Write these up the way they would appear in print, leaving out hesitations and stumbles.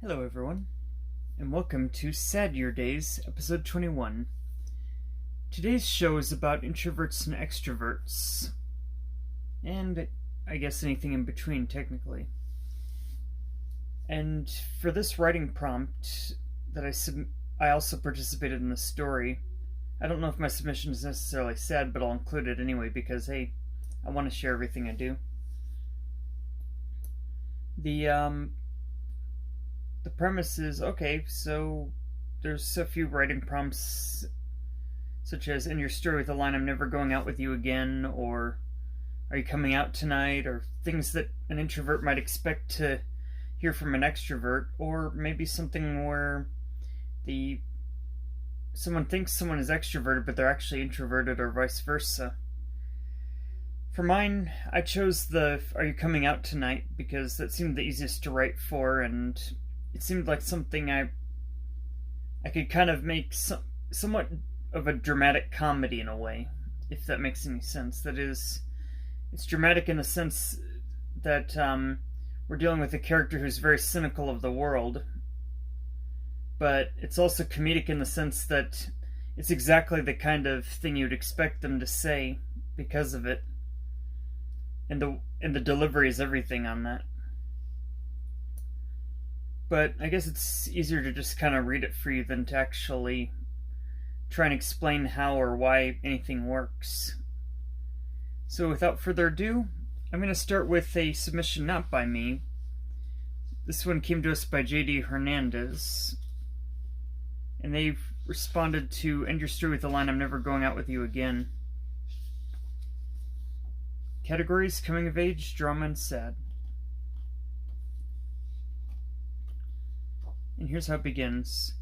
Hello, everyone, and welcome to Sadurdays, episode 21. Today's show is about introverts and extroverts, and I guess anything in between, technically. And for this writing prompt that I also participated in the story. I don't know if my submission is necessarily sad, but I'll include it anyway because, hey, I want to share everything I do. The premise is, okay, so there's a few writing prompts, such as end your story with the line, "I'm never going out with you again," or "Are you coming out tonight?" or things that an introvert might expect to hear from an extrovert, or maybe something where someone thinks someone is extroverted, but they're actually introverted, or vice versa. For mine, I chose the "Are you coming out tonight?" because that seemed the easiest to write for, and it seemed like something I could kind of make somewhat of a dramatic comedy in a way, if that makes any sense. That is, it's dramatic in the sense that we're dealing with a character who's very cynical of the world, but it's also comedic in the sense that it's exactly the kind of thing you'd expect them to say because of it, and the delivery is everything on that. But I guess it's easier to just kind of read it for you than to actually try and explain how or why anything works. So without further ado, I'm going to start with a submission not by me. This one came to us by J.D. Hernandez, and they've responded to "End your story with the line, 'I'm never going out with you again.'" Categories: coming of age, drama, and sad. And here's how it begins.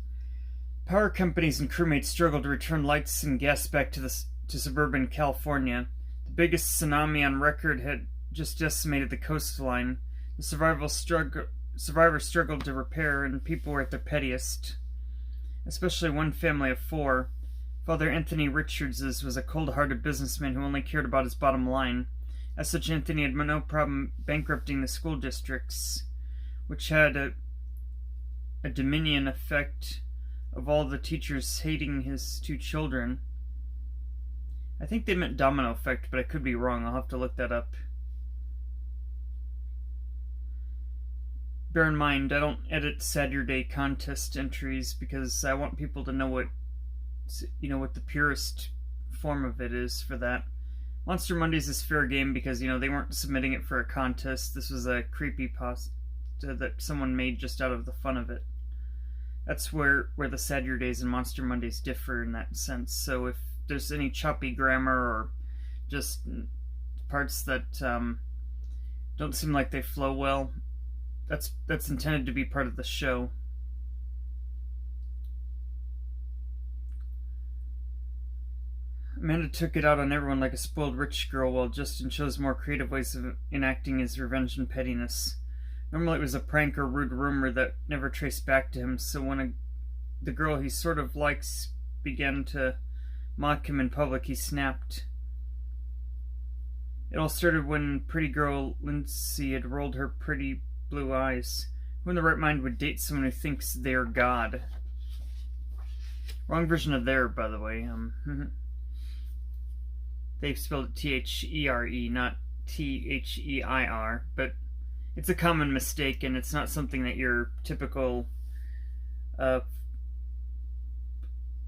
Power companies and crewmates struggle to return lights and gas back to suburban California. The biggest tsunami on record had just decimated the coastline. The survivors struggled to repair, and people were at their pettiest. Especially one family of four. Father Anthony Richards was a cold-hearted businessman who only cared about his bottom line. As such, Anthony had no problem bankrupting the school districts, which had a dominion effect of all the teachers hating his two children. I think they meant domino effect, but I could be wrong. I'll have to look that up. Bear in mind, I don't edit Saturday contest entries because I want people to know what the purest form of it is for that. Monster Mondays is fair game because, they weren't submitting it for a contest. This was a creepypasta that someone made just out of the fun of it. That's where the Sadurdays and Monster Mondays differ in that sense. So if there's any choppy grammar or just parts that don't seem like they flow well, that's intended to be part of the show. Amanda took it out on everyone like a spoiled rich girl, while Justin chose more creative ways of enacting his revenge and pettiness. Normally it was a prank or rude rumor that never traced back to him, so when the girl he sort of likes began to mock him in public, he snapped. It all started when pretty girl Lindsay had rolled her pretty blue eyes. Who in the right mind would date someone who thinks they're God? Wrong version of "there," by the way. They've spelled it T-H-E-R-E, not T-H-E-I-R, but it's a common mistake, and it's not something that your typical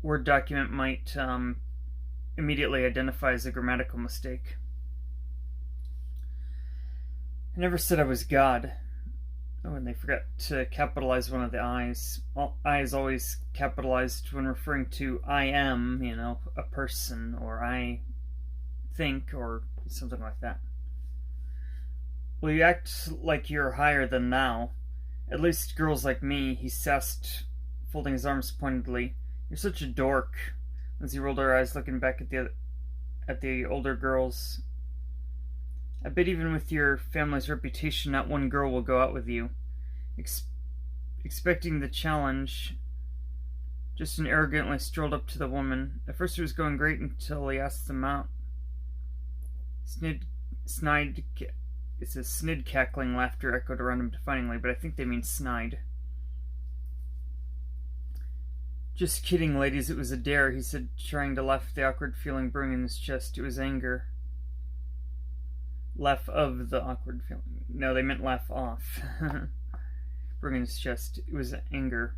Word document might immediately identify as a grammatical mistake. I never said I was God. Oh, and they forgot to capitalize one of the I's. I is always capitalized when referring to "I am," a person, or "I think," or something like that. "Well, you act like you're higher than thou. At least girls like me," he sassed, folding his arms pointedly. "You're such a dork." Lindsay rolled her eyes, looking back at the older girls. "I bet even with your family's reputation, not one girl will go out with you." Expecting the challenge, Justin arrogantly strolled up to the woman. At first it was going great until he asked them out. It says snid cackling laughter echoed around him defiantly, but I think they mean snide. Just kidding, ladies, it was a dare, he said, trying to laugh at the awkward feeling brewing in his chest. It was anger. Laugh of the awkward feeling. No, they meant laugh off. Brewing in his chest. It was anger.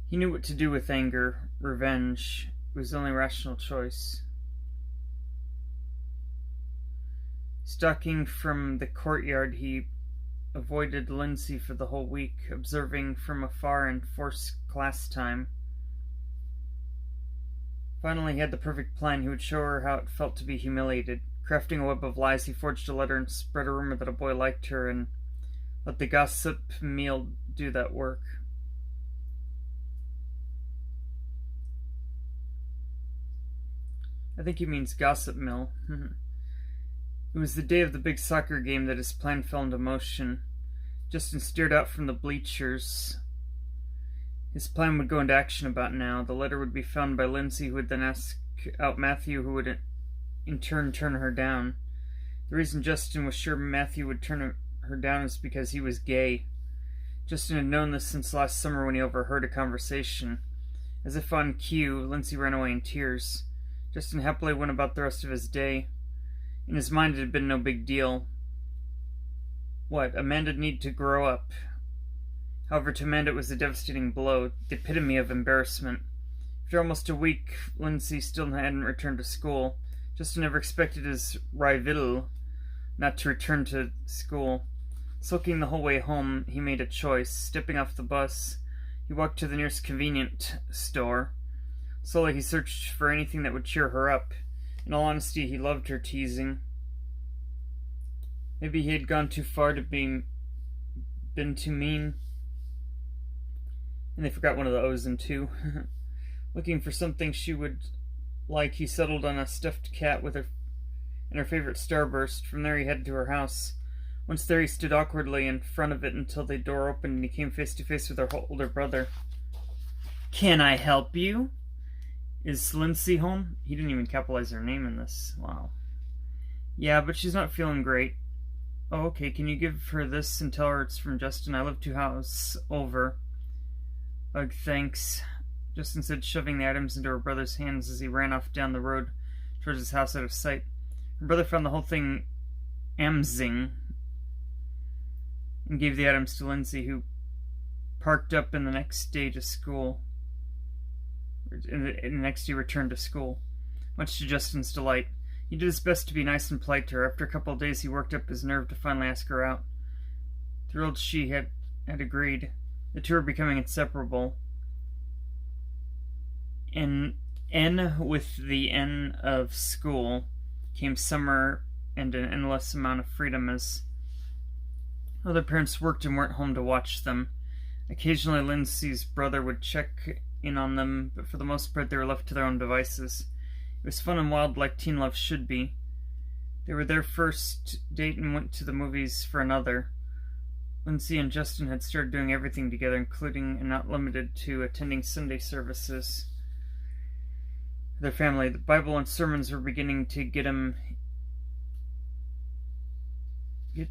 He knew what to do with anger. Revenge. It was the only rational choice. Stalking from the courtyard, he avoided Lindsay for the whole week, observing from afar and forced class time. Finally, he had the perfect plan. He would show her how it felt to be humiliated. Crafting a web of lies, he forged a letter and spread a rumor that a boy liked her, and let the gossip mill do that work. I think he means gossip mill. It was the day of the big soccer game that his plan fell into motion. Justin stared out from the bleachers. His plan would go into action about now. The letter would be found by Lindsay, who would then ask out Matthew, who would in turn turn her down. The reason Justin was sure Matthew would turn her down is because he was gay. Justin had known this since last summer when he overheard a conversation. As if on cue, Lindsay ran away in tears. Justin happily went about the rest of his day. In his mind, it had been no big deal. What? Amanda needed to grow up. However, to Amanda it was a devastating blow, the epitome of embarrassment. After almost a week, Lindsay still hadn't returned to school. Justin never expected his rival not to return to school. Sulking the whole way home, he made a choice. Stepping off the bus, he walked to the nearest convenience store. Slowly he searched for anything that would cheer her up. In all honesty, he loved her teasing. Maybe he had gone too far to been too mean. And they forgot one of the O's in two. Looking for something she would like, he settled on a stuffed cat with her and her favorite starburst. From there he headed to her house. Once there, he stood awkwardly in front of it until the door opened and he came face to face with her older brother. "Can I help you? Is Lindsay home?" He didn't even capitalize her name in this. Wow. "Yeah, but she's not feeling great." "Oh, okay. Can you give her this and tell her it's from Justin? I live 2 houses over." "Ugh, thanks," Justin said, shoving the items into her brother's hands as he ran off down the road towards his house out of sight. Her brother found the whole thing amazing and gave the items to Lindsay, who parked up in the next day to school. In the next he returned to school, much to Justin's delight. He did his best to be nice and polite to her. After a couple of days, he worked up his nerve to finally ask her out. Thrilled she had agreed. The two were becoming inseparable. And with the N of school came summer and an endless amount of freedom as other parents worked and weren't home to watch them. Occasionally, Lindsay's brother would check in on them, but for the most part they were left to their own devices. It was fun and wild like teen love should be. They were their first date and went to the movies for another. Lindsay and Justin had started doing everything together, including and not limited to attending Sunday services. Their family, the Bible and sermons were beginning to get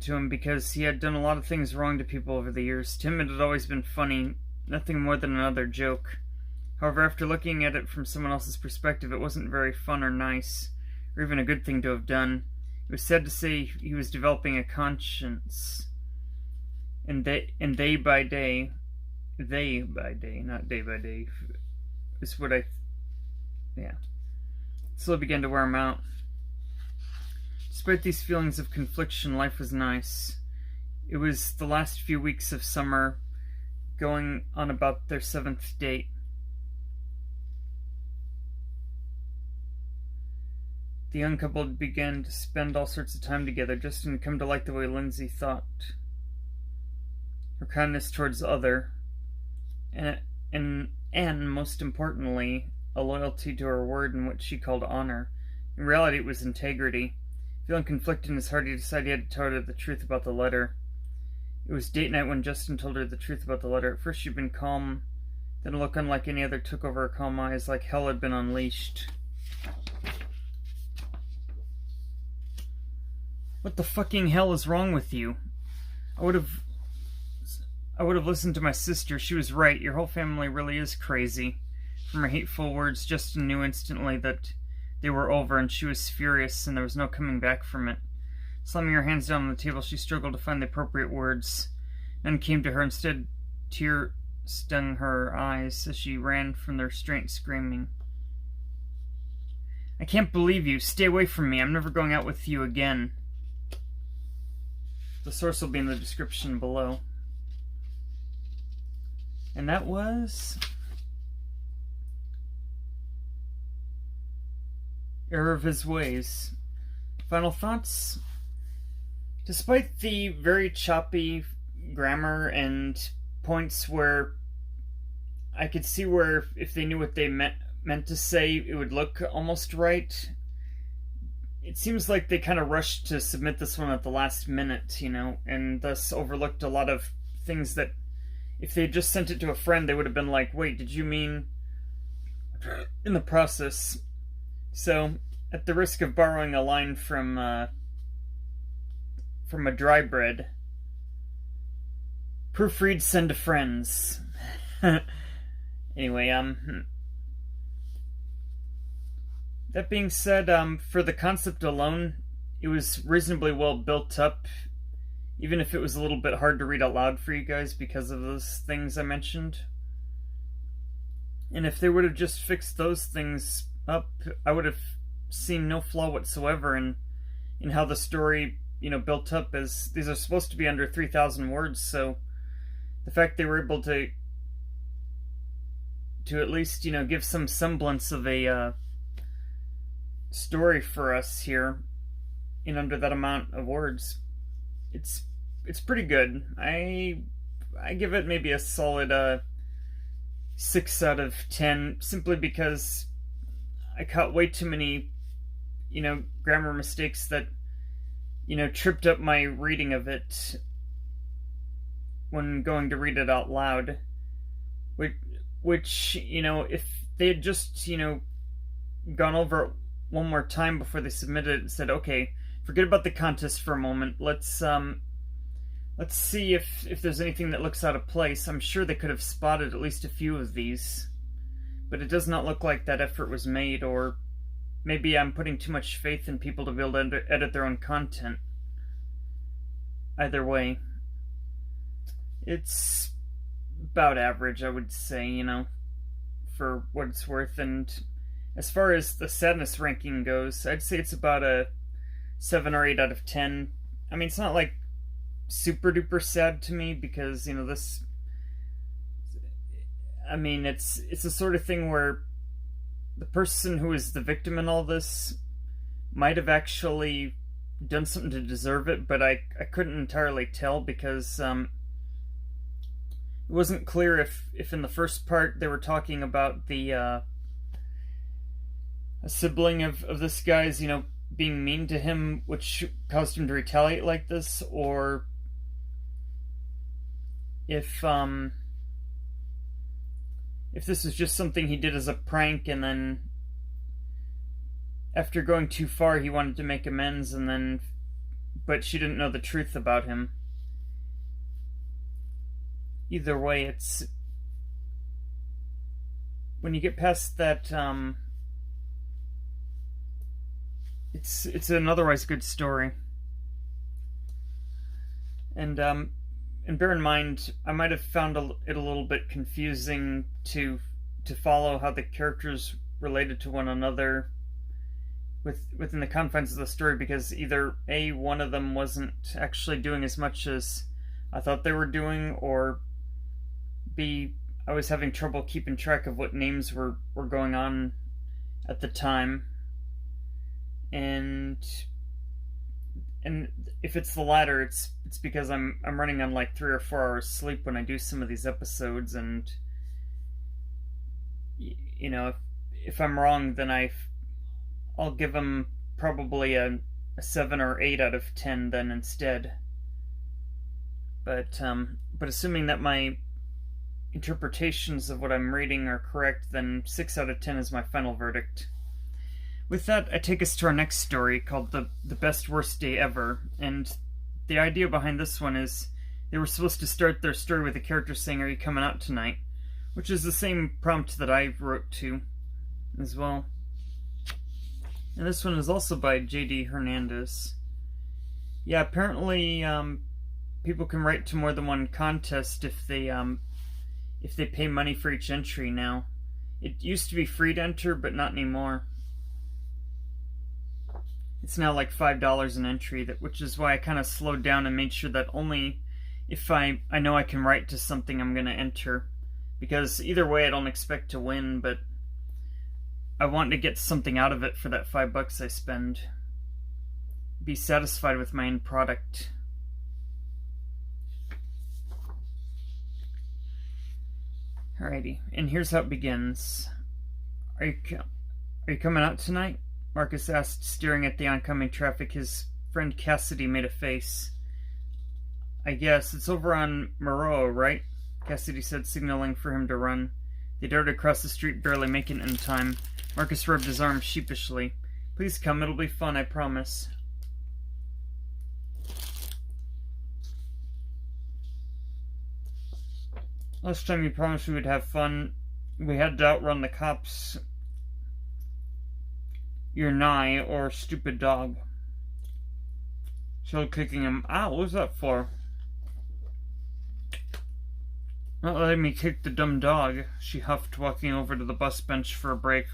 to him because he had done a lot of things wrong to people over the years. To him it had always been funny, nothing more than another joke. However, after looking at it from someone else's perspective, it wasn't very fun or nice, or even a good thing to have done. It was sad to say he was developing a conscience. And they by day, not day by day, is what slowly began to wear him out. Despite these feelings of confliction, life was nice. It was the last few weeks of summer, going on about their 7th date. The young couple began to spend all sorts of time together. Justin had come to like the way Lindsay thought, her kindness towards the other, and most importantly, a loyalty to her word in what she called honor. In reality, it was integrity. Feeling conflicted in his heart, he decided he had to tell her the truth about the letter. It was date night when Justin told her the truth about the letter. At first she'd been calm, then a look unlike any other took over her calm eyes, like hell had been unleashed. "What the fucking hell is wrong with you? I would have listened to my sister. She was right. Your whole family really is crazy." from her hateful words, Justin knew instantly that they were over, and she was furious, and there was no coming back from it. Slamming her hands down on the table, she struggled to find the appropriate words. None came to her. Instead, tears stung her eyes as she ran from the restraint, screaming, "I can't believe you! Stay away from me! I'm never going out with you again." The source will be in the description below. And that was Error of His Ways. Final thoughts? Despite the very choppy grammar and points where I could see where if they knew what they meant to say, it would look almost right, it seems like they kind of rushed to submit this one at the last minute, and thus overlooked a lot of things that if they had just sent it to a friend, they would have been like, wait, did you mean in the process? So, at the risk of borrowing a line from a dry bread, proofread, send to friends. Anyway, that being said, for the concept alone, it was reasonably well built up, even if it was a little bit hard to read out loud for you guys because of those things I mentioned. And if they would have just fixed those things up, I would have seen no flaw whatsoever in how the story, built up, as these are supposed to be under 3,000 words, so the fact they were able to at least, give some semblance of a story for us here in under that amount of words, it's pretty good. I give it maybe a solid 6 out of 10, simply because I caught way too many grammar mistakes that tripped up my reading of it when going to read it out loud, which if they had just gone over it one more time before they submitted it and said, okay, forget about the contest for a moment, let's see if there's anything that looks out of place. I'm sure they could have spotted at least a few of these, but it does not look like that effort was made, or maybe I'm putting too much faith in people to be able to edit their own content. Either way, it's about average, I would say, for what it's worth. And as far as the sadness ranking goes, I'd say it's about a 7 or 8 out of 10. I mean, it's not like super duper sad to me, because this, I mean, it's the sort of thing where the person who is the victim in all this might have actually done something to deserve it, but I couldn't entirely tell, because it wasn't clear if in the first part they were talking about the a sibling of this guy's being mean to him, which caused him to retaliate like this, or if this is just something he did as a prank, and then after going too far he wanted to make amends, but she didn't know the truth about him. Either way, it's when you get past that, it's an otherwise good story. And bear in mind, I might have found it a little bit confusing to follow how the characters related to one another within the confines of the story, because either A, one of them wasn't actually doing as much as I thought they were doing, or B, I was having trouble keeping track of what names were going on at the time. And if it's the latter, it's because I'm running on like 3 or 4 hours sleep when I do some of these episodes, and if I'm wrong, then I'll give them probably a 7 or 8 out of 10 then instead. But assuming that my interpretations of what I'm reading are correct, then 6 out of 10 is my final verdict. With that, I take us to our next story, called The Best Worst Day Ever. And the idea behind this one is they were supposed to start their story with the character saying, "Are you coming out tonight?" which is the same prompt that I wrote to as well. And this one is also by J.D. Hernandez. Yeah, apparently people can write to more than one contest if they pay money for each entry now. It used to be free to enter, but not anymore. It's now like $5 an entry, which is why I kind of slowed down and made sure that only if I know I can write to something, I'm going to enter. Because either way, I don't expect to win, but I want to get something out of it for that $5 I spend. Be satisfied with my end product. Alrighty, and here's how it begins. Are you coming out tonight? Marcus asked, staring at the oncoming traffic. His friend Cassidy made a face. I guess. It's over on Moreau, right? Cassidy said, signaling for him to run. They darted across the street, barely making it in time. Marcus rubbed his arm sheepishly. Please come, it'll be fun, I promise. Last time you promised we would have fun. We had to outrun the cops. You're nigh, or stupid dog. Still kicking him. Ow, what was that for? Not letting me kick the dumb dog, she huffed, walking over to the bus bench for a break.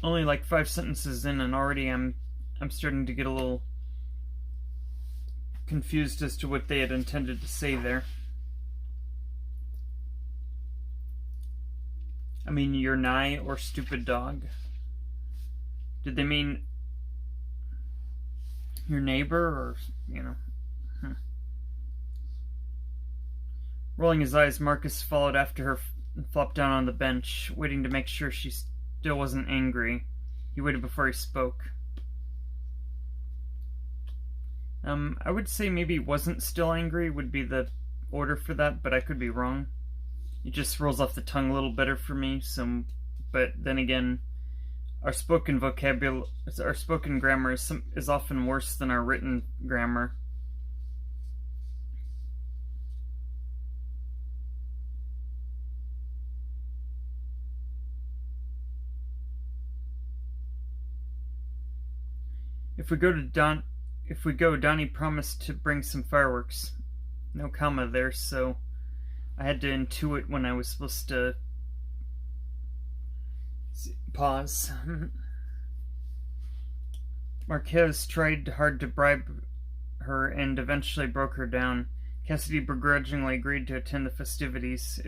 Only like 5 sentences in, and already I'm starting to get a little confused as to what they had intended to say there. I mean, you're nigh, or stupid dog. Did they mean your neighbor, or, you know? Rolling his eyes, Marcus followed after her and flopped down on the bench, waiting to make sure she still wasn't angry. He waited before he spoke. I would say maybe wasn't still angry would be the order for that, but I could be wrong. It just rolls off the tongue a little better for me, but then again, our spoken grammar is often worse than our written grammar. If we go, Donnie promised to bring some fireworks. No comma there, so I had to intuit when I was supposed to pause. Marquez tried hard to bribe her and eventually broke her down. Cassidy begrudgingly agreed to attend the festivities.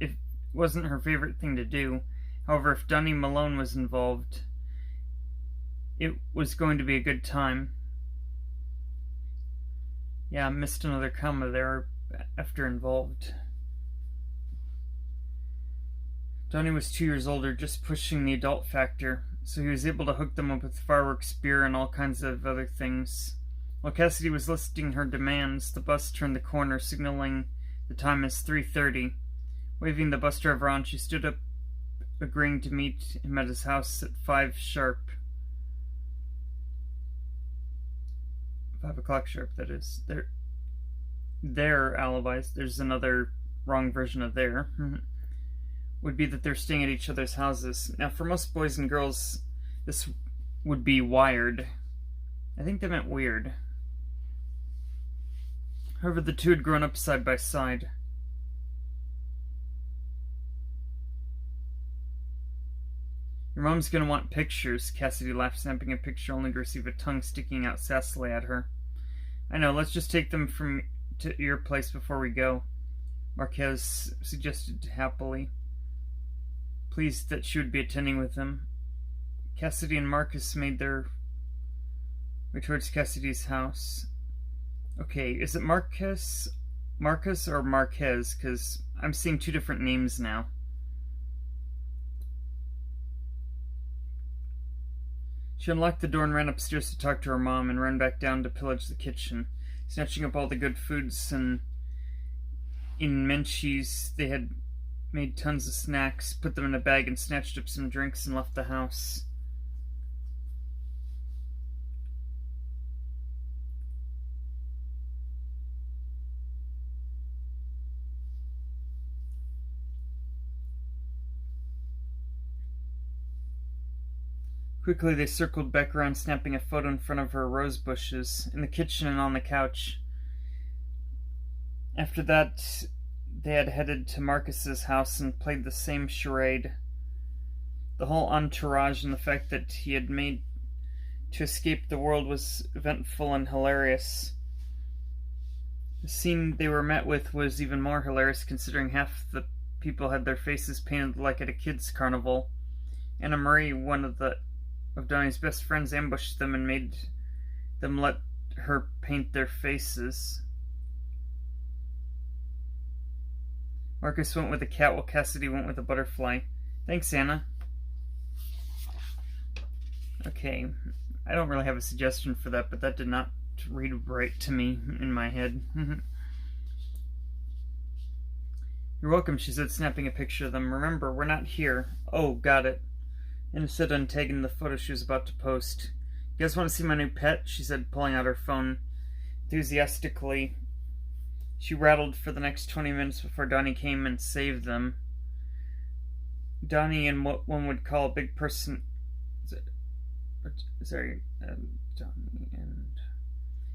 It wasn't her favorite thing to do. However, if Donnie Malone was involved, it was going to be a good time. Yeah, I missed another comma there after involved. Donnie was 2 years older, just pushing the adult factor, so he was able to hook them up with fireworks, beer, and all kinds of other things. While Cassidy was listing her demands, the bus turned the corner, signaling the time as 3:30. Waving the bus driver on, she stood up, agreeing to meet him at his house at 5 sharp. 5 o'clock sharp, that is. Their alibis, there's another wrong version of their, would be that they're staying at each other's houses. Now, for most boys and girls, this would be wired. I think they meant weird. However, the two had grown up side by side. Your mom's gonna want pictures, Cassidy laughed, snapping a picture only to receive a tongue sticking out sassily at her. I know, let's just take them to your place before we go, Marquez suggested happily, pleased that she would be attending with them. Cassidy and Marcus made their way towards Cassidy's house. Okay, is it Marcus or Marquez? Because I'm seeing 2 different names now. She unlocked the door and ran upstairs to talk to her mom, and ran back down to pillage the kitchen, snatching up all the good foods, and in Menchie's they had made tons of snacks, put them in a bag, and snatched up some drinks and left the house. Quickly they circled back around, snapping a photo in front of her rose bushes, in the kitchen and on the couch. After that, they had headed to Marcus's house and played the same charade. The whole entourage and the fact that he had made to escape the world was eventful and hilarious. The scene they were met with was even more hilarious, considering half the people had their faces painted like at a kids' carnival. Anna Marie, one of Donnie's best friends, ambushed them and made them let her paint their faces. Marcus went with a cat while Cassidy went with a butterfly. Thanks, Anna. Okay, I don't really have a suggestion for that, but that did not read right to me in my head. You're welcome, she said, snapping a picture of them. Remember, we're not here. Oh, got it. Anna said, untagging the photo she was about to post. You guys want to see my new pet? She said, pulling out her phone. Enthusiastically, she rattled for the next 20 minutes before Donnie came and saved them. Donnie and what one would call a big person...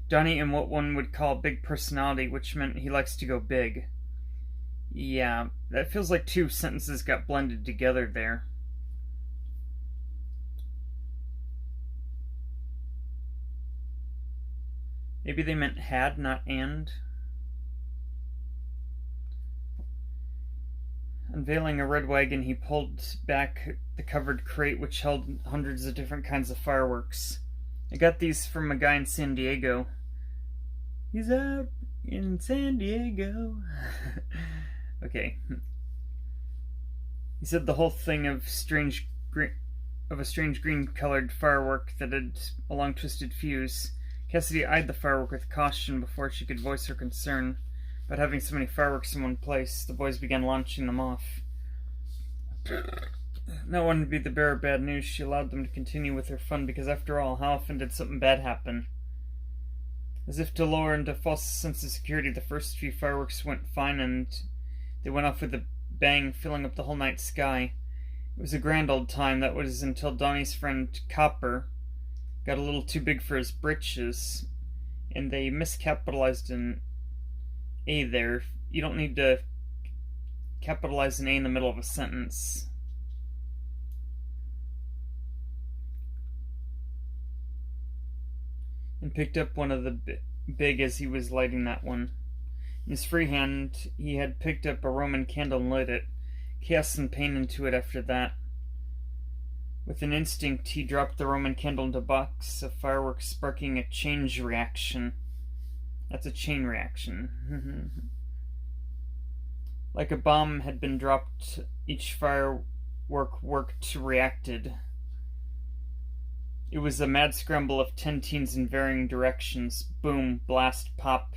Donnie and what one would call a big personality, which meant he likes to go big. Yeah, that feels like two sentences got blended together there. Maybe they meant had, not and. Unveiling a red wagon, he pulled back the covered crate which held hundreds of different kinds of fireworks. I got these from a guy in San Diego. He's out in San Diego. Okay. He said the whole thing of a strange green-colored firework that had a long twisted fuse. Cassidy eyed the firework with caution before she could voice her concern about having so many fireworks in one place. The boys began launching them off. Not wanting to be the bearer of bad news, she allowed them to continue with their fun, because after all, how often did something bad happen? As if to lower into false sense of security, the first few fireworks went fine, and they went off with a bang, filling up the whole night sky. It was a grand old time. That was until Donnie's friend Copper got a little too big for his britches, and they miscapitalized an A there. You don't need to capitalize an A in the middle of a sentence. And picked up one of the big as he was lighting that one. In his free hand, he had picked up a Roman candle and lit it. Chaos and pain into it after that. With an instinct, he dropped the Roman candle into a box of fireworks, sparking a chain reaction. That's a chain reaction. Like a bomb had been dropped, each firework reacted. It was a mad scramble of 10 teens in varying directions. Boom, blast, pop.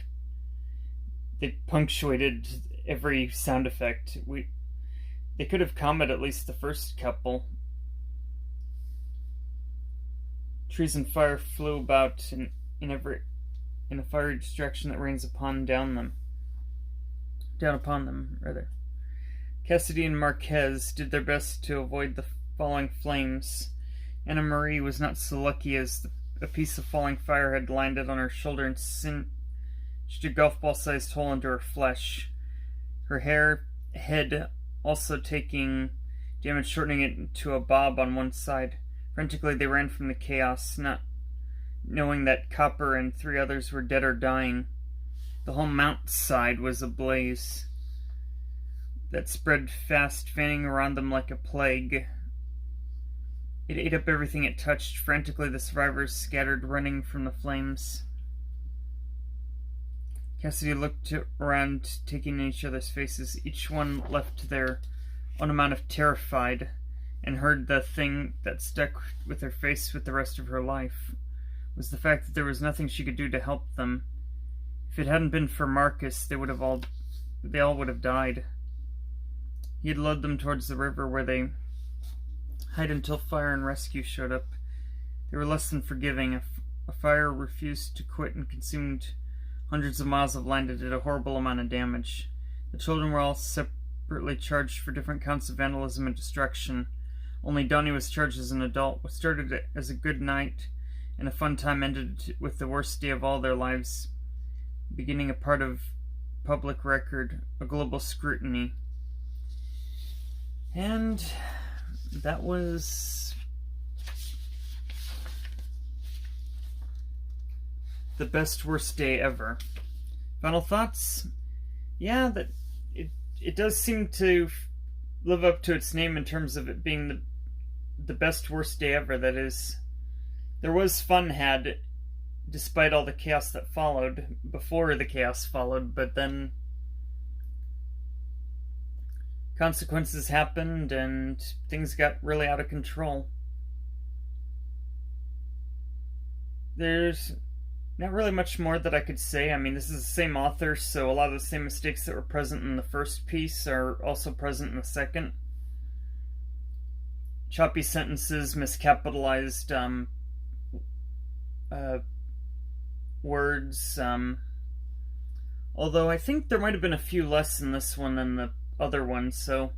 They punctuated every sound effect. They could have commented at least the first couple. Trees and fire flew about in a fiery destruction that rains down upon them. Cassidy and Marquez did their best to avoid the falling flames. Anna Marie was not so lucky, as a piece of falling fire had landed on her shoulder and singed a golf ball-sized hole into her flesh. Her head also taking damage, shortening it into a bob on one side. Frantically they ran from the chaos, not knowing that Copper and 3 others were dead or dying. The whole mountainside was ablaze. That spread fast, fanning around them like a plague. It ate up everything it touched. Frantically the survivors scattered, running from the flames. Cassidy looked around, taking in each other's faces. Each one left their own amount of terrified, and heard the thing that stuck with her face with the rest of her life was the fact that there was nothing she could do to help them. If it hadn't been for Marcus, they all would have died. He had led them towards the river, where they hid until fire and rescue showed up. They were less than forgiving. A fire refused to quit and consumed hundreds of miles of land and did a horrible amount of damage. The children were all separately charged for different counts of vandalism and destruction. Only Donnie was charged as an adult. What started as a good night and a fun time ended with the worst day of all their lives, beginning a part of public record, a global scrutiny. And that was the best worst day ever. Final thoughts? Yeah, that it does seem to live up to its name in terms of it being the best worst day ever. That is, there was fun had despite all the chaos that followed, before the chaos followed, but then consequences happened and things got really out of control. There's not really much more that I could say. I mean, this is the same author, so a lot of the same mistakes that were present in the first piece are also present in the second. Choppy sentences, miscapitalized words. Although I think there might have been a few less in this one than the other one, so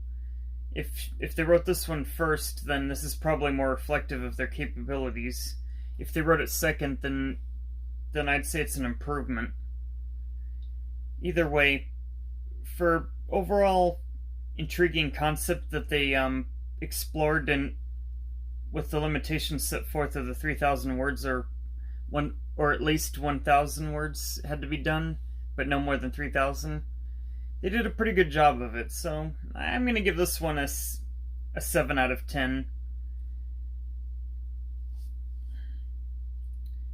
if they wrote this one first, then this is probably more reflective of their capabilities. If they wrote it second, then I'd say it's an improvement. Either way, for overall intriguing concept that they explored, and with the limitations set forth of the 3,000 words, or at least 1,000 words had to be done, but no more than 3,000. They did a pretty good job of it, so I'm going to give this one a 7 out of 10.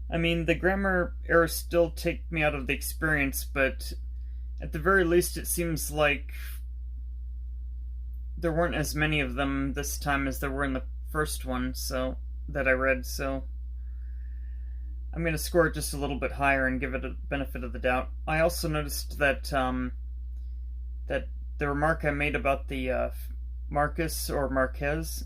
I mean, the grammar errors still take me out of the experience, but at the very least it seems like there weren't as many of them this time as there were in the first one, so that I read, so I'm going to score it just a little bit higher and give it a benefit of the doubt. I also noticed that that the remark I made about the Marcus or Marquez,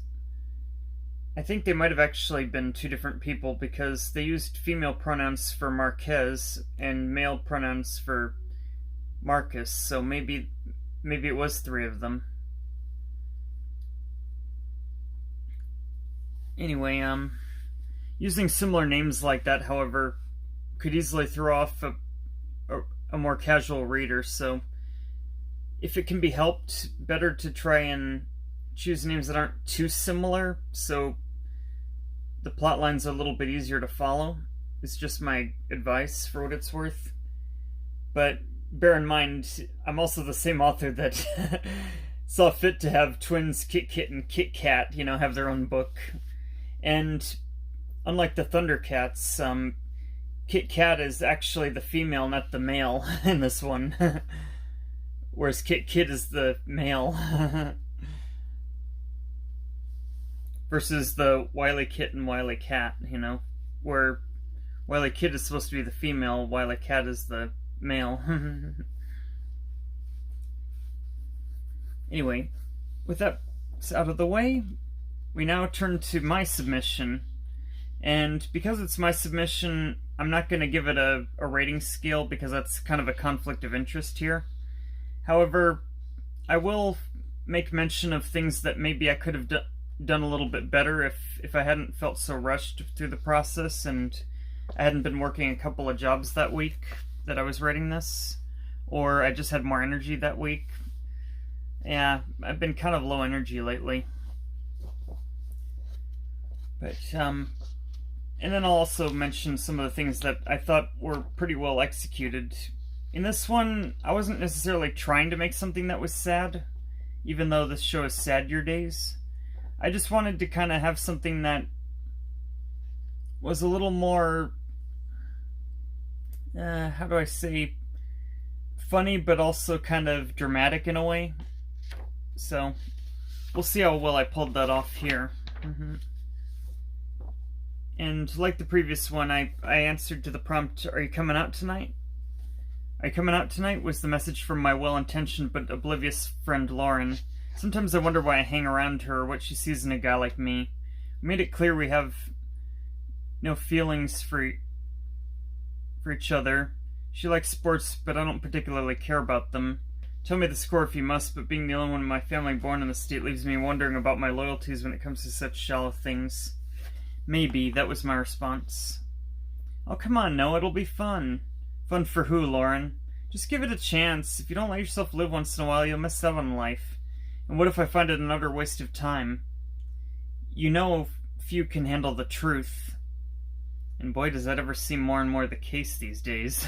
I think they might have actually been two different people, because they used female pronouns for Marquez and male pronouns for Marcus, so maybe it was 3 of them. Anyway, using similar names like that, however, could easily throw off a more casual reader, so if it can be helped, better to try and choose names that aren't too similar, so the plot lines are a little bit easier to follow. It's just my advice for what it's worth. But bear in mind, I'm also the same author that saw fit to have twins Kit Kit and Kit Kat, have their own book. And unlike the Thundercats, Kit Kat is actually the female, not the male in this one. Whereas Kit Kit is the male. Versus the Wily Kit and Wily Cat, where Wily Kit is supposed to be the female, Wily Cat is the male. Anyway, with that out of the way, we now turn to my submission. And because it's my submission, I'm not going to give it a rating scale, because that's kind of a conflict of interest here. However, I will make mention of things that maybe I could have done a little bit better if I hadn't felt so rushed through the process and I hadn't been working a couple of jobs that week that I was writing this, or I just had more energy that week. Yeah, I've been kind of low energy lately. But, and then I'll also mention some of the things that I thought were pretty well executed. In this one, I wasn't necessarily trying to make something that was sad, even though this show is Sadurdays. I just wanted to kind of have something that was a little more, how do I say, funny, but also kind of dramatic in a way. So, we'll see how well I pulled that off here. And like the previous one, I answered to the prompt, "Are you coming out tonight?" "Are you coming out tonight?" was the message from my well-intentioned but oblivious friend Lauren. Sometimes I wonder why I hang around her, or what she sees in a guy like me. We made it clear we have no feelings for each other. She likes sports, but I don't particularly care about them. Tell me the score if you must, but being the only one in my family born in the state leaves me wondering about my loyalties when it comes to such shallow things. Maybe, that was my response. Oh, come on, no, it'll be fun. Fun for who, Lauren? Just give it a chance. If you don't let yourself live once in a while, you'll miss out on life. And what if I find it an utter waste of time? You know, few can handle the truth. And boy, does that ever seem more and more the case these days.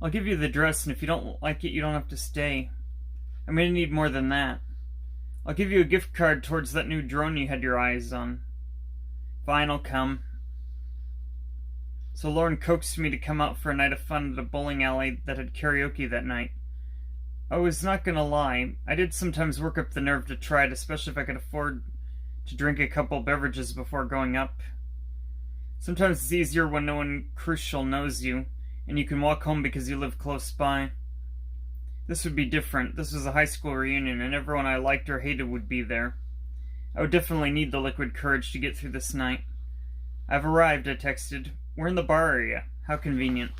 I'll give you the address, and if you don't like it, you don't have to stay. I'm gonna need more than that. I'll give you a gift card towards that new drone you had your eyes on. Fine, I'll come. So Lauren coaxed me to come out for a night of fun at a bowling alley that had karaoke that night. I was not gonna lie, I did sometimes work up the nerve to try it, especially if I could afford to drink a couple beverages before going up. Sometimes it's easier when no one crucial knows you, and you can walk home because you live close by. This would be different. This was a high school reunion, and everyone I liked or hated would be there. I would definitely need the liquid courage to get through this night. I've arrived, I texted. We're in the bar area. How convenient.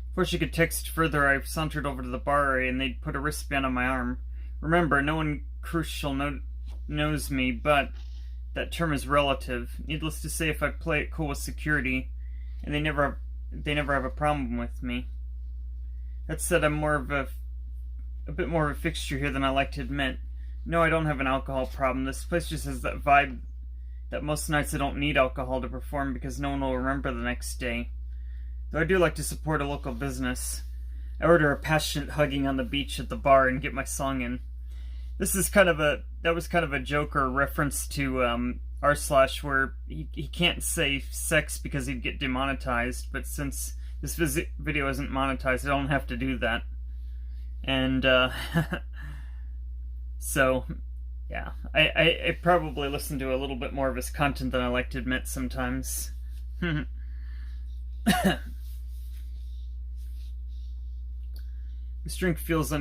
Before she could text further, I sauntered over to the bar area, and they'd put a wristband on my arm. Remember, no one crucial knows me, but that term is relative. Needless to say, if I play it cool with security, and they never have a problem with me. That said, I'm a bit more of a fixture here than I like to admit. No, I don't have an alcohol problem. This place just has that vibe that most nights I don't need alcohol to perform because no one will remember the next day. Though I do like to support a local business. I order a passionate hugging on the beach at the bar and get my song in. That was kind of a joke or reference to r/, where he can't say sex because he'd get demonetized, but since this video isn't monetized, I don't have to do that. And so yeah, I probably listen to a little bit more of his content than I like to admit sometimes. This drink feels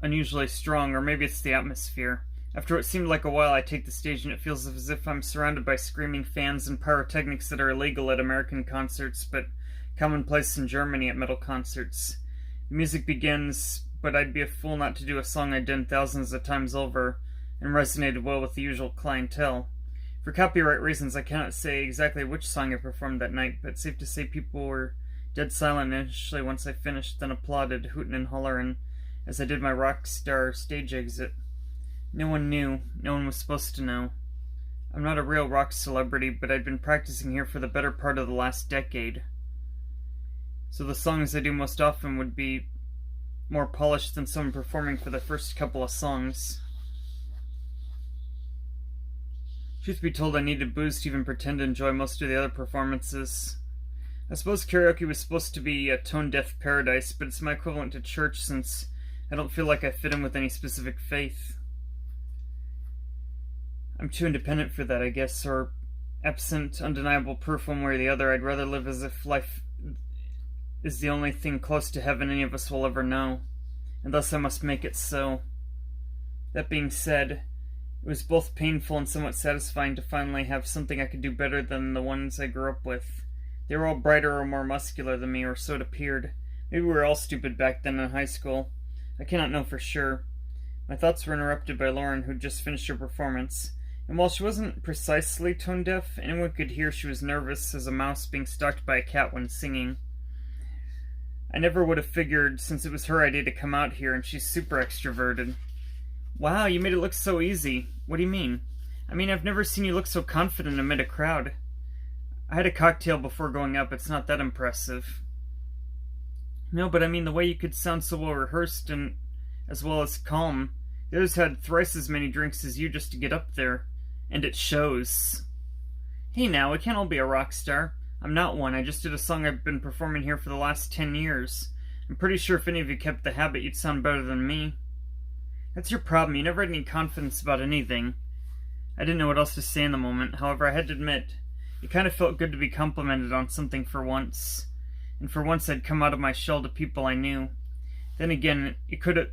unusually strong, or maybe it's the atmosphere. After what seemed like a while, I take the stage and it feels as if I'm surrounded by screaming fans and pyrotechnics that are illegal at American concerts, but commonplace in Germany at metal concerts. The music begins, but I'd be a fool not to do a song I'd done thousands of times over and resonated well with the usual clientele. For copyright reasons, I cannot say exactly which song I performed that night, but it's safe to say people were dead silent initially once I finished, then applauded, hootin' and hollerin' as I did my rock star stage exit. No one knew. No one was supposed to know. I'm not a real rock celebrity, but I'd been practicing here for the better part of the last decade. So the songs I do most often would be more polished than someone performing for the first couple of songs. Truth be told, I needed booze to even pretend to enjoy most of the other performances. I suppose karaoke was supposed to be a tone-deaf paradise, but it's my equivalent to church since I don't feel like I fit in with any specific faith. I'm too independent for that, I guess, or absent undeniable proof one way or the other, I'd rather live as if life is the only thing close to heaven any of us will ever know, and thus I must make it so. That being said, it was both painful and somewhat satisfying to finally have something I could do better than the ones I grew up with. They were all brighter or more muscular than me, or so it appeared. Maybe we were all stupid back then in high school. I cannot know for sure. My thoughts were interrupted by Lauren, who'd just finished her performance. And while she wasn't precisely tone-deaf, anyone could hear she was nervous as a mouse being stalked by a cat when singing. I never would have figured, since it was her idea to come out here, and she's super extroverted. Wow, you made it look so easy. What do you mean? I mean, I've never seen you look so confident amid a crowd. I had a cocktail before going up. It's not that impressive. No, but I mean the way you could sound so well rehearsed and as well as calm. The others had thrice as many drinks as you just to get up there. And it shows. Hey now, we can't all be a rock star. I'm not one. I just did a song I've been performing here for the last 10 years. I'm pretty sure if any of you kept the habit, you'd sound better than me. That's your problem. You never had any confidence about anything. I didn't know what else to say in the moment. However, I had to admit, it kind of felt good to be complimented on something for once. And for once I'd come out of my shell to people I knew. Then again, it could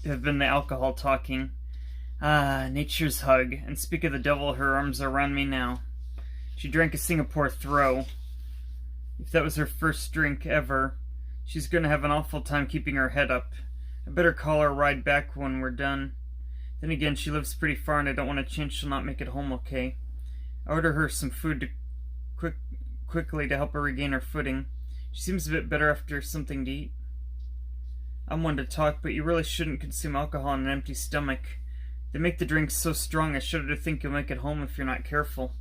have been the alcohol talking. Ah, nature's hug. And speak of the devil, her arms are around me now. She drank a Singapore throw. If that was her first drink ever, she's going to have an awful time keeping her head up. I better call her a ride back when we're done. Then again, she lives pretty far and I don't want to chance she'll not make it home okay. I order her some food quickly to help her regain her footing. She seems a bit better after something to eat. I'm one to talk, but you really shouldn't consume alcohol on an empty stomach. They make the drinks so strong I shudder to think you'll make it home if you're not careful.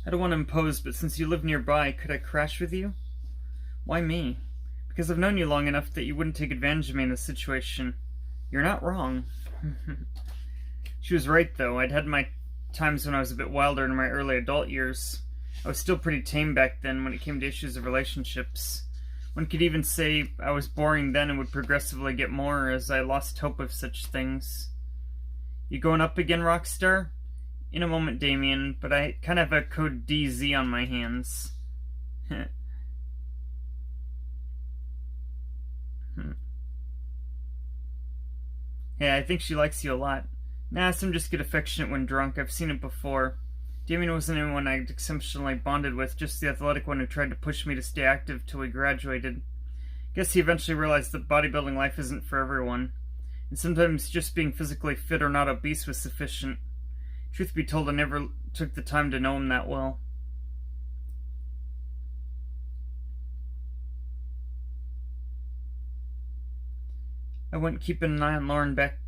I don't want to impose, but since you live nearby, could I crash with you? Why me? Because I've known you long enough that you wouldn't take advantage of me in this situation. You're not wrong. She was right, though. I'd had my times when I was a bit wilder in my early adult years. I was still pretty tame back then when it came to issues of relationships. One could even say I was boring then and would progressively get more as I lost hope of such things. You going up again, Rockstar? In a moment, Damien, but I kind of have a code DZ on my hands. Hey, I think she likes you a lot. Nah, some just get affectionate when drunk. I've seen it before. Damien wasn't anyone I'd exceptionally bonded with, just the athletic one who tried to push me to stay active till we graduated. Guess he eventually realized that bodybuilding life isn't for everyone, and sometimes just being physically fit or not obese was sufficient. Truth be told, I never took the time to know him that well. I went keeping an eye on Lauren back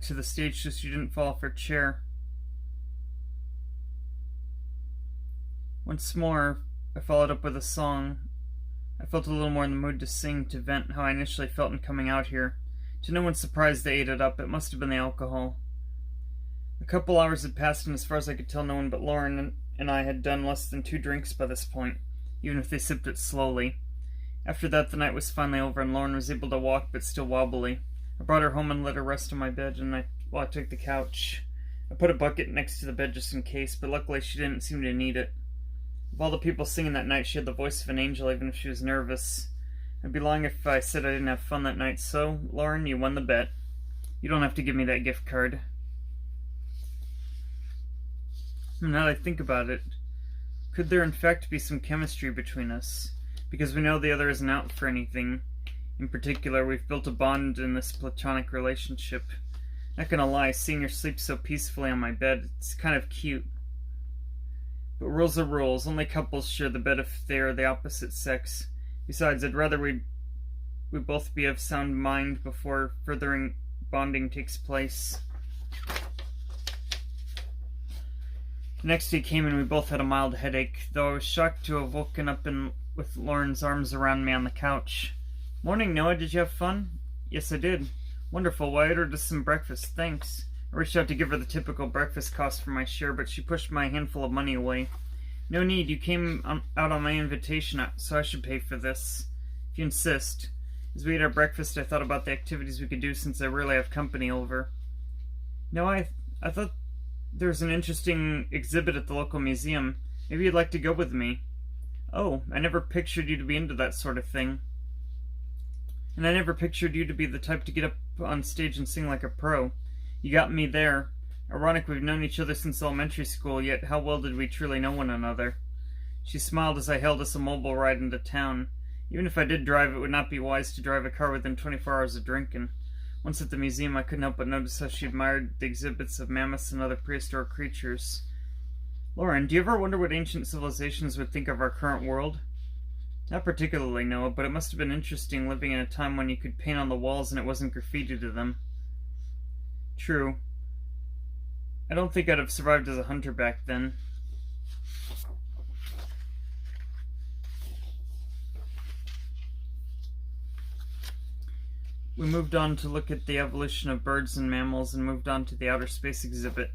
to the stage so she didn't fall off her chair. Once more, I followed up with a song. I felt a little more in the mood to sing, to vent how I initially felt in coming out here. To no one's surprise, they ate it up. It must have been the alcohol. A couple hours had passed, and as far as I could tell, no one but Lauren and I had done less than 2 drinks by this point, even if they sipped it slowly. After that, the night was finally over, and Lauren was able to walk, but still wobbly. I brought her home and let her rest on my bed, and I took the couch. I put a bucket next to the bed just in case, but luckily she didn't seem to need it. Of all the people singing that night, she had the voice of an angel, even if she was nervous. I'd be lying if I said I didn't have fun that night, so, Lauren, you won the bet. You don't have to give me that gift card. Now that I think about it, could there in fact be some chemistry between us? Because we know the other isn't out for anything. In particular, we've built a bond in this platonic relationship. Not gonna lie, seeing her sleep so peacefully on my bed, it's kind of cute. But rules are rules. Only couples share the bed if they are the opposite sex. Besides, I'd rather we both be of sound mind before furthering bonding takes place. The next day came and we both had a mild headache, though I was shocked to have woken up with Lauren's arms around me on the couch. Morning, Noah. Did you have fun? Yes, I did. Wonderful. Well, I ordered us some breakfast. Thanks. I reached out to give her the typical breakfast cost for my share, but she pushed my handful of money away. No need. You came out on my invitation, so I should pay for this. If you insist. As we ate our breakfast, I thought about the activities we could do since I rarely have company over. No, I thought there was an interesting exhibit at the local museum. Maybe you'd like to go with me. Oh, I never pictured you to be into that sort of thing. And I never pictured you to be the type to get up on stage and sing like a pro. You got me there. Ironic we've known each other since elementary school, yet how well did we truly know one another? She smiled as I hailed us a mobile ride into town. Even if I did drive, it would not be wise to drive a car within 24 hours of drinking. Once at the museum, I couldn't help but notice how she admired the exhibits of mammoths and other prehistoric creatures. Lauren, do you ever wonder what ancient civilizations would think of our current world? Not particularly, Noah, but it must have been interesting living in a time when you could paint on the walls and it wasn't graffiti to them. True. I don't think I'd have survived as a hunter back then. We moved on to look at the evolution of birds and mammals and moved on to the outer space exhibit.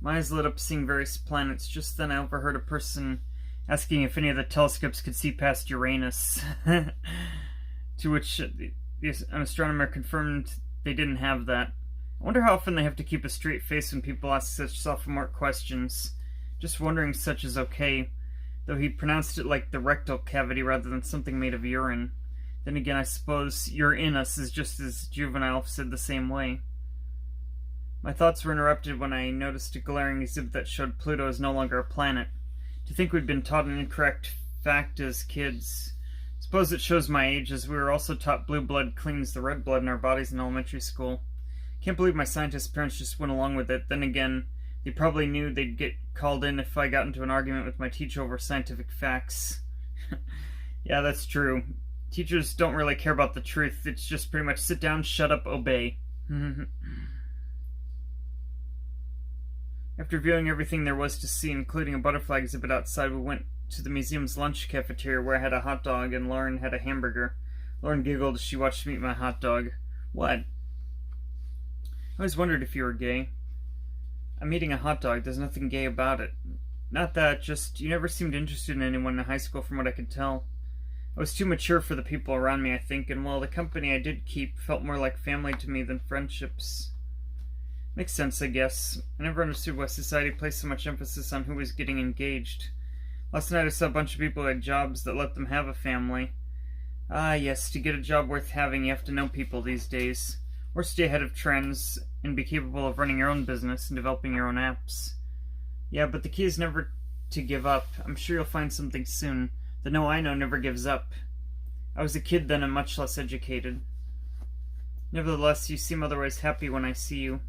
My eyes lit up seeing various planets. Just then I overheard a person asking if any of the telescopes could see past Uranus. To which an astronomer confirmed they didn't have that. I wonder how often they have to keep a straight face when people ask such sophomoric questions. Just wondering such is okay, though he pronounced it like the rectal cavity rather than something made of urine. Then again, I suppose you're in us is just as juvenile if said the same way. My thoughts were interrupted when I noticed a glaring exhibit that showed Pluto is no longer a planet. To think we'd been taught an incorrect fact as kids. Suppose it shows my age, as we were also taught blue blood cleans the red blood in our bodies in elementary school. Can't believe my scientist parents just went along with it. Then again, they probably knew they'd get called in if I got into an argument with my teacher over scientific facts. Yeah, that's true. Teachers don't really care about the truth. It's just pretty much sit down, shut up, obey. After viewing everything there was to see, including a butterfly exhibit outside, we went to the museum's lunch cafeteria where I had a hot dog and Lauren had a hamburger. Lauren giggled as she watched me eat my hot dog. What? I always wondered if you were gay. I'm eating a hot dog. There's nothing gay about it. Not that, just you never seemed interested in anyone in high school from what I could tell. I was too mature for the people around me, I think, and while the company I did keep felt more like family to me than friendships. Makes sense, I guess. I never understood why society placed so much emphasis on who was getting engaged. Last night I saw a bunch of people who had jobs that let them have a family. Ah, yes, to get a job worth having, you have to know people these days. Or stay ahead of trends and be capable of running your own business and developing your own apps. Yeah, but the key is never to give up. I'm sure you'll find something soon. The No I Know never gives up. I was a kid then and much less educated. Nevertheless, you seem otherwise happy when I see you.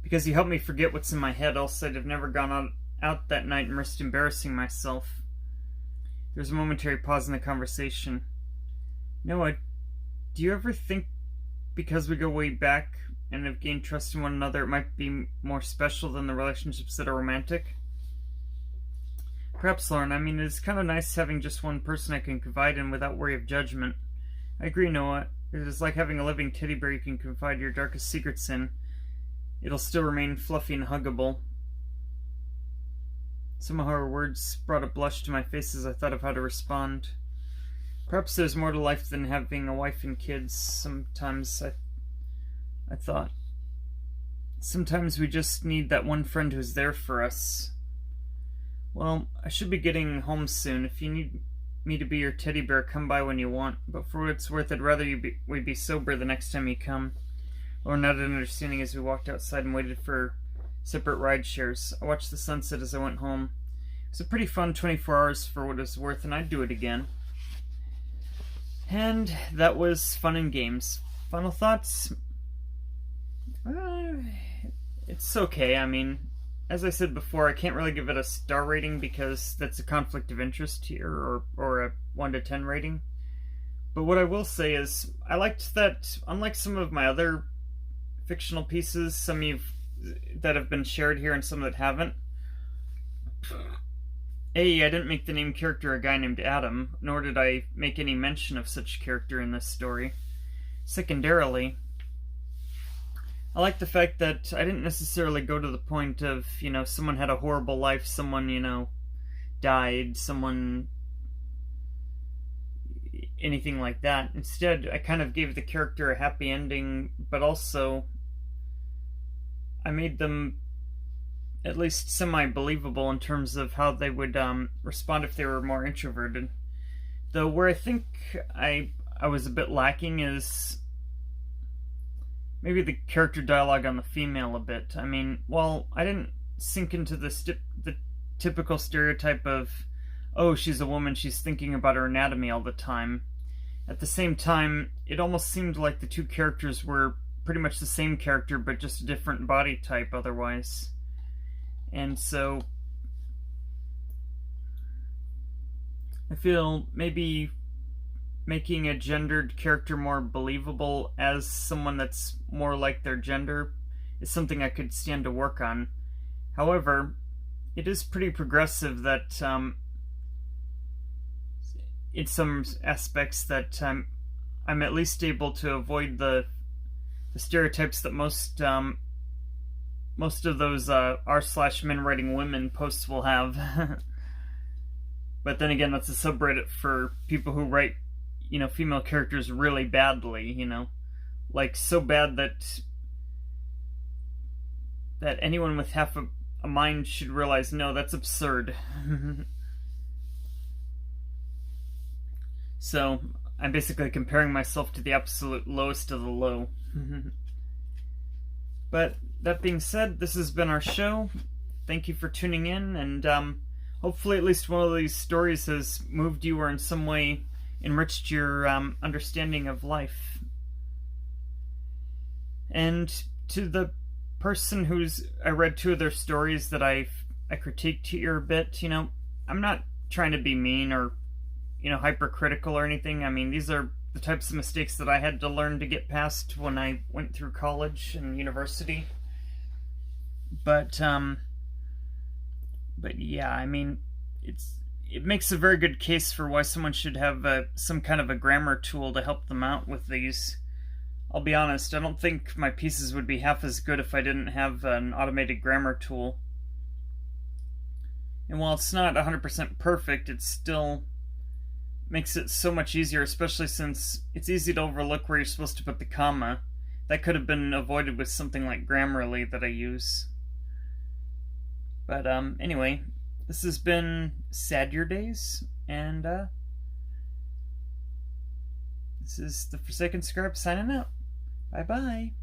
Because you help me forget what's in my head, else I'd have never gone out that night and risked embarrassing myself. There was a momentary pause in the conversation. Noah, do you ever think because we go way back and have gained trust in one another, it might be more special than the relationships that are romantic? Perhaps, Lauren. I mean, it's kind of nice having just one person I can confide in without worry of judgment. I agree, Noah. It is like having a living teddy bear you can confide your darkest secrets in. It'll still remain fluffy and huggable. Somehow her words brought a blush to my face as I thought of how to respond. Perhaps there's more to life than having a wife and kids. Sometimes I thought. Sometimes we just need that one friend who's there for us. Well, I should be getting home soon. If you need me to be your teddy bear, come by when you want. But for what it's worth, I'd rather we be sober the next time you come. Lauren nodded in understanding as we walked outside and waited for separate ride shares. I watched the sunset as I went home. It was a pretty fun 24 hours for what it was worth, and I'd do it again. And that was fun and games. Final thoughts? It's okay. I mean, as I said before, I can't really give it a star rating because that's a conflict of interest here, or a 1 to 10 rating. But what I will say is, I liked that, unlike some of my other fictional pieces, some that have been shared here and some that haven't, I didn't make the named character a guy named Adam, nor did I make any mention of such character in this story. Secondarily, I like the fact that I didn't necessarily go to the point of, someone had a horrible life, someone, died, someone... anything like that. Instead, I kind of gave the character a happy ending, but also I made them at least semi-believable in terms of how they would respond if they were more introverted. Though where I think I was a bit lacking is maybe the character dialogue on the female a bit. I mean, while I didn't sink into the typical stereotype of, oh, she's a woman, she's thinking about her anatomy all the time, at the same time, it almost seemed like the two characters were pretty much the same character, but just a different body type otherwise. And so I feel maybe making a gendered character more believable as someone that's more like their gender is something I could stand to work on. However, it is pretty progressive that in some aspects that I'm at least able to avoid the stereotypes that most of those r/men writing women posts will have. But then again, that's a subreddit for people who write, female characters really badly, like so bad that anyone with half a mind should realize, no, that's absurd. So I'm basically comparing myself to the absolute lowest of the low. But that being said, this has been our show. Thank you for tuning in, and hopefully at least one of these stories has moved you or in some way enriched your understanding of life. And to the person I read 2 of their stories that I critiqued here a bit, I'm not trying to be mean or, hypercritical or anything. I mean, these are the types of mistakes that I had to learn to get past when I went through college and university. But yeah, I mean, it makes a very good case for why someone should have some kind of a grammar tool to help them out with these. I'll be honest, I don't think my pieces would be half as good if I didn't have an automated grammar tool. And while it's not 100% perfect, it still makes it so much easier, especially since it's easy to overlook where you're supposed to put the comma. That could have been avoided with something like Grammarly that I use. But anyway, this has been Sadurdays, and this is the Forsaken Scarab signing out. Bye-bye.